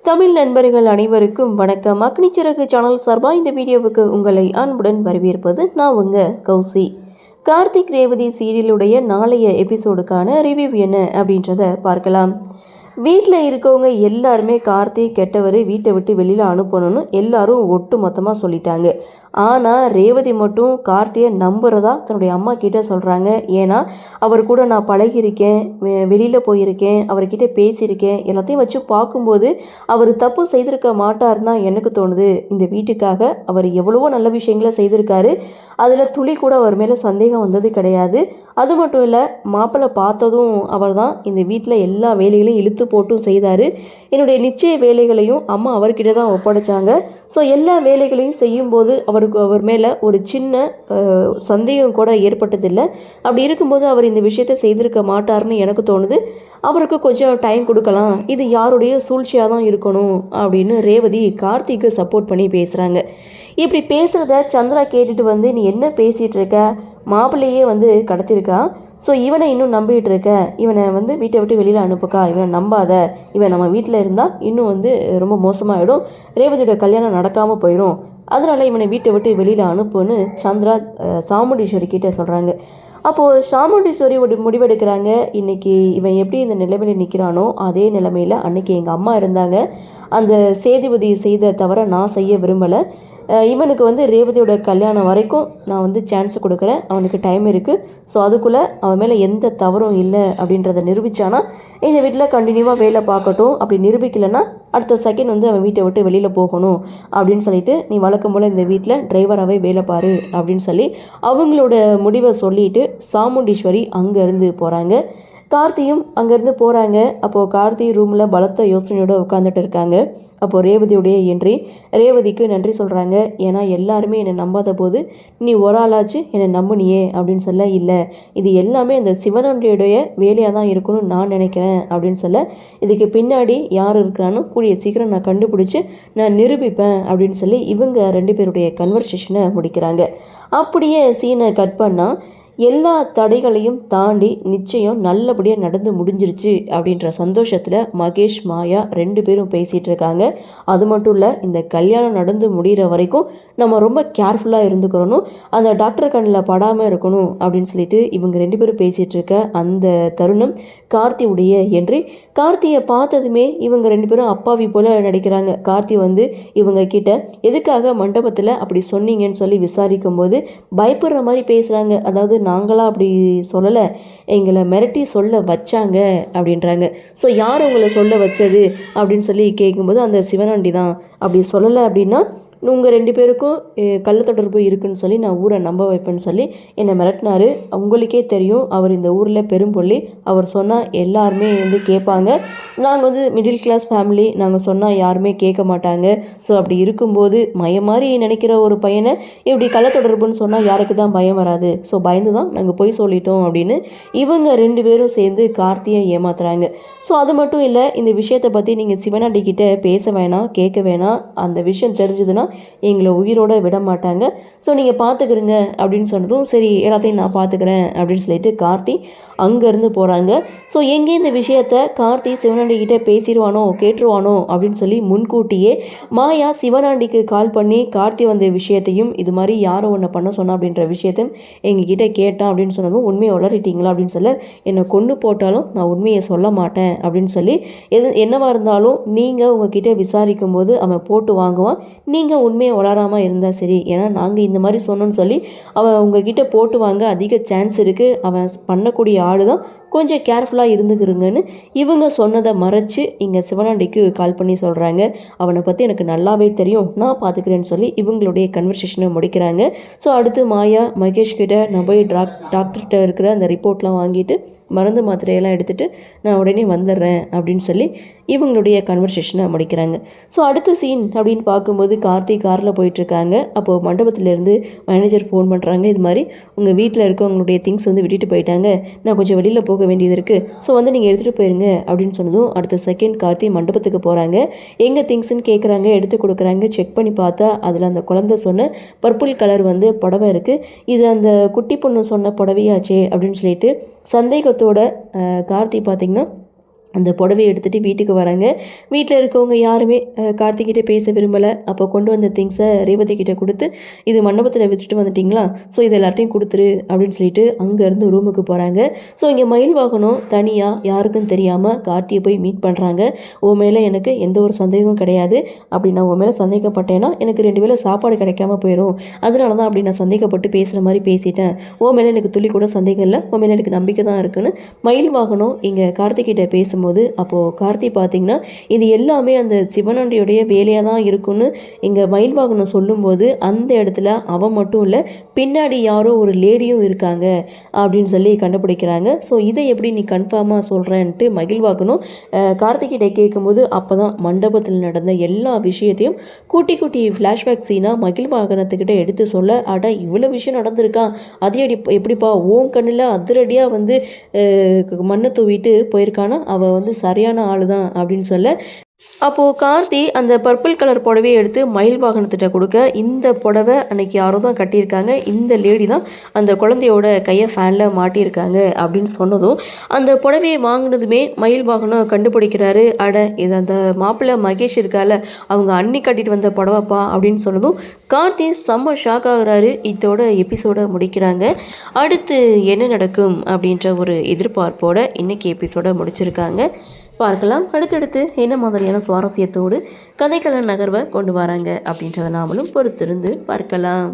தமிழ் நண்பர்கள் அனைவருக்கும் வணக்கம். அக்னிச்சிறகு சேனல் சார்பாக இந்த வீடியோவுக்கு உங்களை அன்புடன் வரவேற்பது நான் உங்கள் கௌசி. கார்த்திக் ரேவதி சீரியலுடைய நாளைய எபிசோடுக்கான ரிவ்யூ என்ன அப்படின்றத பார்க்கலாம். வீட்டில் இருக்கவங்க எல்லாருமே கார்த்திக் கெட்டவர், வீட்டை விட்டு வெளியில் அனுப்பணும்னு எல்லாரும் ஒட்டு மொத்தமாக சொல்லிட்டாங்க. ஆனால் ரேவதி மட்டும் கார்த்தியை நம்புறதா தன்னுடைய அம்மா கிட்டே சொல்கிறாங்க. ஏன்னா அவர் கூட நான் பழகியிருக்கேன், வெளியில் போயிருக்கேன், அவர்கிட்ட பேசியிருக்கேன், எல்லாத்தையும் வச்சு பார்க்கும்போது அவர் தப்பு செய்திருக்க மாட்டார்னு தான் எனக்கு தோணுது. இந்த வீட்டுக்காக அவர் எவ்வளவோ நல்ல விஷயங்களை செய்திருக்காரு, அதில் துளி கூட அவர் மேலே சந்தேகம் வந்தது கிடையாது. அது மட்டும் இல்லை, மாப்பிள்ளை பார்த்ததும் அவர் தான் இந்த வீட்டில் எல்லா வேலைகளையும் இழுத்து போட்டும் செய்தார். என்னுடைய நிச்சய வேலைகளையும் அம்மா அவர்கிட்ட தான் ஒப்படைச்சாங்க. ஸோ எல்லா வேலைகளையும் செய்யும்போது அவர் மேலே ஒரு சின்ன சந்தேகம் கூட ஏற்பட்டதில்லை. அப்படி இருக்கும்போது அவர் இந்த விஷயத்தை செய்திருக்க மாட்டார்னு எனக்கு தோணுது. அவருக்கு கொஞ்சம் டைம் கொடுக்கலாம், இது யாருடைய சூழ்ச்சியாக தான் இருக்கணும் அப்படின்னு ரேவதி கார்த்திக்கு சப்போர்ட் பண்ணி பேசுகிறாங்க. இப்படி பேசுகிறத சந்திரா கேட்டுட்டு வந்து, நீ என்ன பேசிகிட்டு இருக்க, மாப்பிள்ளையே கடத்திருக்கா, ஸோ இவனை இன்னும் நம்பிகிட்டு இருக்க, இவனை வீட்டை விட்டு வெளியில் அனுப்புக்கா, இவனை நம்பாத, இவன் நம்ம வீட்டில் இருந்தால் இன்னும் ரொம்ப மோசமாகிடும், ரேவதியோட கல்யாணம் நடக்காமல் போயிடும், அதனால் இவனை வீட்டை விட்டு வெளியில் அனுப்புன்னு சந்திரா சாமுண்டீஸ்வரி கிட்டே சொல்கிறாங்க. அப்போது சாமுண்டீஸ்வரி ஒரு முடிவெடுக்கிறாங்க. இன்றைக்கி இவன் எப்படி இந்த நிலைமையில் நிற்கிறானோ அதே நிலைமையில் அன்றைக்கி எங்கள் அம்மா இருந்தாங்க, அந்த சேதுபதி செய்த தவிர நான் செய்ய விரும்பலை, இவனுக்கு ரேவதியோட கல்யாணம் வரைக்கும் நான் சான்ஸ் கொடுக்குறேன், அவனுக்கு டைம் இருக்குது, ஸோ அதுக்குள்ளே அவன் மேலே எந்த தவறும் இல்லை அப்படின்றத நிரூபித்தானா இந்த வீட்டில் கண்டினியூவாக வேலை பார்க்கட்டும், அப்படி நிரூபிக்கலைன்னா அடுத்த செகண்ட் அவன் வீட்டை விட்டு வெளியில் போகணும் அப்படின்னு சொல்லிட்டு, நீ வழக்கம் போல் இந்த வீட்டில் டிரைவராகவே வேலை பாரு அப்படின்னு சொல்லி அவங்களோட முடிவை சொல்லிவிட்டு சாமுண்டீஸ்வரி அங்கேருந்து போகிறாங்க. கார்த்தியும் அங்கேருந்து போகிறாங்க. அப்போது கார்த்தி ரூமில் பலத்த யோசனையோடு உட்காந்துட்டு இருக்காங்க. அப்போது ரேவதியுடைய என்ட்ரி. ரேவதிக்கு நன்றி சொல்கிறாங்க. ஏன்னா எல்லாருமே என்னை நம்பாத போது நீ ஒரு ஆளாச்சு என்னை நம்புனியே அப்படின்னு சொல்ல, இல்லை இது எல்லாமே அந்த சிவனண்டியுடைய வேலையாக தான் இருக்கணும்னு நான் நினைக்கிறேன் அப்படின்னு சொல்ல, இதுக்கு பின்னாடி யார் இருக்கிறான்னு கூடிய சீக்கிரம் நான் கண்டுபிடிச்சி நான் நிரூபிப்பேன் அப்படின்னு சொல்லி இவங்க 2 பேருடைய கன்வர்சேஷனை முடிக்கிறாங்க. அப்படியே சீனை கட் பண்ணால் எல்லா தடைகளையும் தாண்டி நிச்சயம் நல்லபடியாக நடந்து முடிஞ்சிருச்சு அப்படின்ற சந்தோஷத்தில் மகேஷ் மாயா 2 பேரும் பேசிகிட்டு இருக்காங்க. அது மட்டும் இல்லை, இந்த கல்யாணம் நடந்து முடிகிற வரைக்கும் நம்ம ரொம்ப கேர்ஃபுல்லாக இருந்துக்கிறணும், அந்த டாக்டர் கண்ணில் படாமல் இருக்கணும் அப்படின்னு சொல்லிட்டு இவங்க 2 பேரும் பேசிகிட்டு இருக்க அந்த தருணம் கார்த்தியுடைய என்ட்ரி. கார்த்தியை பார்த்ததுமே இவங்க 2 பேரும் அப்பாவி போல் நடிக்கிறாங்க. கார்த்தி இவங்க கிட்ட எதுக்காக மண்டபத்தில் அப்படி சொன்னீங்கன்னு சொல்லி விசாரிக்கும் போது பயப்படுற மாதிரி பேசுகிறாங்க. அதாவது நாங்களாம் அப்படி சொல்லலை, எங்களை மிரட்டி சொல்ல வச்சாங்க அப்படின்றாங்க. ஸோ யார் உங்களை சொல்ல வச்சது அப்படின்னு சொல்லி கேட்கும்போது அந்த சிவனாண்டி தான், அப்படி சொல்லலை அப்படின்னா உங்கள் 2 பேருக்கும் கள்ள தொடர்பு இருக்குன்னு சொல்லி நான் ஊரை நம்ப வைப்பேன்னு சொல்லி என்னை மிரட்டினார். உங்களுக்கே தெரியும் அவர் இந்த ஊரில் பெரும்பொல்லி, அவர் சொன்னால் எல்லாருமே கேட்பாங்க, நாங்கள் மிடில் கிளாஸ் ஃபேமிலி, நாங்கள் சொன்னால் யாருமே கேட்க மாட்டாங்க, ஸோ அப்படி இருக்கும்போது மாதிரி நினைக்கிற ஒரு பையனை இப்படி கள்ள தொடர்புன்னு சொன்னால் யாருக்கு தான் பயம் வராது, ஸோ பயந்து தான் நாங்கள் போய் சொல்லிட்டோம் அப்படின்னு இவங்க 2 பேரும் சேர்ந்து கார்த்தியை ஏமாத்துறாங்க. ஸோ அது மட்டும் இல்லை, இந்த விஷயத்தை பற்றி நீங்கள் சிவனாண்டி கிட்டே பேச வேணாம், கேட்க வேணாம், அந்த விஷயம் தெரிஞ்சதுன்னா எங்களை உயிரோடு விட மாட்டாங்க, ஸோ நீங்கள் பார்த்துக்கிறங்க அப்படின்னு சொன்னதும் சரி எல்லாத்தையும் நான் பார்த்துக்கிறேன் அப்படின்னு சொல்லிட்டு கார்த்தி அங்கேருந்து போகிறாங்க. ஸோ எங்கே இந்த விஷயத்தை கார்த்தி சிவனாண்டிக்கிட்ட பேசிடுவானோ கேட்டுருவானோ அப்படின்னு சொல்லி முன்கூட்டியே மாயா சிவனாண்டிக்கு கால் பண்ணி கார்த்தி வந்த விஷயத்தையும் இது மாதிரி யாரோ ஒன்று பண்ண சொன்னா அப்படின்ற விஷயத்தையும் எங்ககிட்ட கேட்டான் அப்படின்னு சொன்னதும், உண்மையை வளரிட்டீங்களா அப்படின்னு சொல்ல, என்னை கொண்டு போட்டாலும் நான் உண்மையை சொல்ல மாட்டேன் அப்படின்னு சொல்லி, என்னவாக இருந்தாலும் நீங்கள் உங்ககிட்ட விசாரிக்கும் போது அவன் போட்டு வாங்குவான், நீங்கள் உண்மையை வளராமல் இருந்தால் சரி, ஏன்னா நாங்கள் இந்த மாதிரி சொன்னோன்னு சொல்லி அவன் உங்ககிட்ட போட்டு வாங்க அதிக சான்ஸ் இருக்குது, அவன் பண்ணக்கூடிய ஆள் தான், கொஞ்சம் கேர்ஃபுல்லாக இருந்துக்கிறங்கன்னு இவங்க சொன்னதை மறைச்சு இங்கே சிவனாண்டிக்கு கால் பண்ணி சொல்கிறாங்க. அவனை பற்றி எனக்கு நல்லாவே தெரியும், நான் பார்த்துக்கிறேன்னு சொல்லி இவங்களுடைய கன்வர்சேஷனை முடிக்கிறாங்க. ஸோ அடுத்து மாயா மகேஷ் கிட்ட நான் போய் டாக்டர்கிட்ட இருக்கிற அந்த ரிப்போர்ட்லாம் வாங்கிட்டு மருந்து மாத்திரையெல்லாம் எடுத்துகிட்டு நான் உடனே வந்துடுறேன் அப்படின்னு சொல்லி இவங்களுடைய கன்வர்சேஷனை முடிக்கிறாங்க. ஸோ அடுத்த சீன் அப்படின்னு பார்க்கும்போது கார்த்தி காரில் போயிட்டுருக்காங்க. அப்போது மண்டபத்திலேருந்து மேனேஜர் ஃபோன் பண்ணுறாங்க, இது மாதிரி உங்கள் வீட்டில் இருக்கவங்களுடைய திங்ஸ் விட்டுட்டு போயிட்டாங்க, நான் கொஞ்சம் வெளியில் போக வேண்டியது இருக்குது, ஸோ நீங்கள் எடுத்துகிட்டு போயிருங்க அப்படின்னு சொன்னதும் அடுத்த செகண்ட் கார்த்தி மண்டபத்துக்கு போகிறாங்க. எங்கே திங்ஸ்ன்னு கேட்குறாங்க, எடுத்து கொடுக்குறாங்க. செக் பண்ணி பார்த்தா அதில் அந்த குழந்தை சொன்ன பர்பிள் கலர் புடவை இருக்குது, இது அந்த குட்டி பொண்ணு சொன்ன புடவையாச்சே அப்படின்னு சொல்லிட்டு சந்தேகத்தோட கார்த்தி பார்த்திங்கன்னா அந்த புடவைய எடுத்துகிட்டு வீட்டுக்கு வராங்க. வீட்டில் இருக்கவங்க யாருமே கார்த்திகிட்ட பேச விரும்பலை. அப்போ கொண்டு வந்த திங்ஸை ரேவதி கிட்ட கொடுத்து, இது மண்டபத்தில் விட்டுட்டு வந்துட்டிங்களா, ஸோ இது எல்லாத்தையும் கொடுத்துரு அப்படின்னு சொல்லிட்டு அங்கேருந்து ரூமுக்கு போகிறாங்க. ஸோ இங்கே மயில் வாகனம் தனியாக யாருக்கும் தெரியாமல் கார்த்தியை போய் மீட் பண்ணுறாங்க. உன் மேலே எனக்கு எந்த ஒரு சந்தேகமும் கிடையாது. அப்படி நான் உன் மேலே சந்தேகப்பட்டேன்னா எனக்கு 2 வேளை சாப்பாடு கிடைக்காம போயிடும். அதனால தான் அப்படி நான் சந்தேகப்பட்டு பேசுகிற மாதிரி பேசிட்டேன். உன் மேலே எனக்கு துளி கூட சந்தேகம் இல்லை, உன் மேலே எனக்கு நம்பிக்கை தான் இருக்குன்னு மயில் வாகனம் இங்கே கார்த்திகிட்ட பேசும்போது, அப்போது கார்த்தி பார்த்திங்கன்னா இது எல்லாமே அந்த சிவனண்டியுடைய வேலையாக தான் இருக்குன்னு இங்கே மயில் வாகனம் சொல்லும்போது, அந்த இடத்துல அவன் மட்டும் இல்லை, பின்னாடி யாரோ ஒரு லேடியும் இருக்காங்க அப்படின்னு சொல்லி கண்டுபிடிக்கிறாங்க. ஸோ இதை எப்படி நீ கன்ஃபார்மாக சொல்கிறேன்ட்டு மயில் வாகனம் கார்த்திகிட்ட கேட்கும்போது, அப்போ தான் மண்டபத்தில் நடந்த எல்லா விஷயத்தையும் கூட்டி கூட்டி ஃப்ளாஷ்பேக் சீனாக மயில் வாகனத்துக்கிட்ட எடுத்து சொல்ல, அட இவ்வளோ விஷயம் நடந்திருக்கா, அதே எப்படிப்பா ஓன் கண்ணில் அதிரடியாக வந்து மண்ணை தூவிட்டு போயிருக்கானா, அவள் வந்து சரியான ஆள் தான் அப்படின்னு சொல்ல, அப்போது கார்த்தி அந்த பர்பிள் கலர் புடவையை எடுத்து மயில் வாகனத்திட்ட கொடுக்க, இந்த புடவை அன்னைக்கு யாரோ தான் கட்டியிருக்காங்க, இந்த லேடி தான் அந்த குழந்தையோட கையை ஃபேனில் மாட்டியிருக்காங்க அப்படின்னு சொன்னதும், அந்த புடவையை வாங்கினதுமே மயில் வாகனம் கண்டுபிடிக்கிறாரு. அட இது அந்த மாப்பிள்ளை மகேஷ் இருக்கால, அவங்க அண்ணி கட்டிட்டு வந்த புடவைப்பா அப்படின்னு சொன்னதும் கார்த்தி செம்ம ஷாக் ஆகுறாரு. இதோட எபிசோடை முடிக்கிறாங்க. அடுத்து என்ன நடக்கும் அப்படின்ற ஒரு எதிர்பார்ப்போட இன்னைக்கு எபிசோடை முடிச்சிருக்காங்க. பார்க்கலாம் அடுத்தடுத்து என்ன மாதிரியான சுவாரஸ்யத்தோடு கதைக்கள நகர்வை கொண்டு வராங்க அப்படின்றத நாமளும் பொறுத்திருந்து பார்க்கலாம்.